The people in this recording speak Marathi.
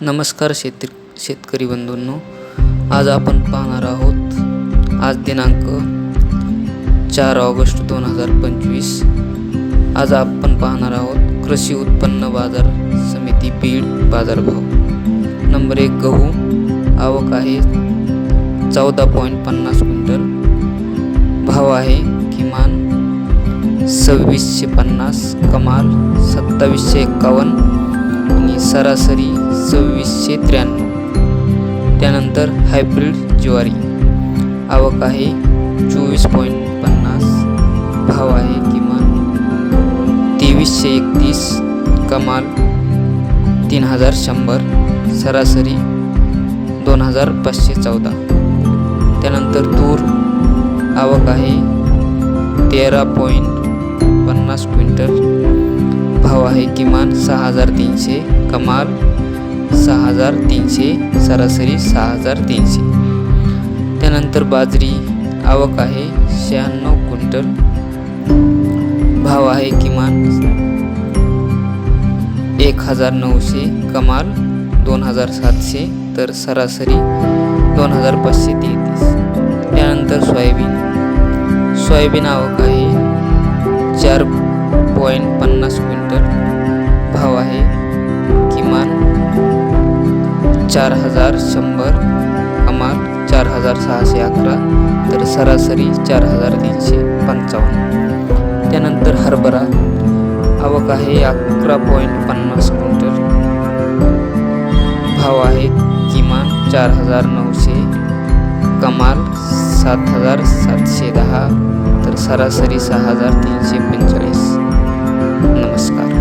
नमस्कार शेतकरी बंधूंनो, आज आपण पाहणार आहोत आज दिनांक 4 ऑगस्ट 2025। आज आपण पाहणार आहोत कृषी उत्पन्न बाजार समिती बीड बाजारभाव। नंबर 1 गहू, आवक आहे 14.50 क्विंटल, भाव आहे किमान 2650, कमाल 2751 आणि सरासरी 2693। त्यानंतर हायब्रिड ज्वारी, आवक आहे 24.50, भाव आहे किमान 2331, कमाल 3100, सरासरी 2514। त्यानंतर तूर, आवक आहे 13.50 क्विंटल, भाव आहे किमान 6300, कमाल 6300, सरासरी 6300। त्यानंतर बाजरी, आवक आहे 96 क्विंटल, भाव आहे किमान 1900, कमाल 2700, तर सरासरी 2533। त्यानंतर सोयाबीन आवक आहे 4.50 क्विंटल, भाव आहे किमान 4100, कमाल 4611, तर सरासरी 4355। त्यानंतर हरभरा, आवक आहे 11.50 क्विंटल, भाव आहे किमान 4900, कमाल 7710, तर सरासरी 6345। नमस्कार।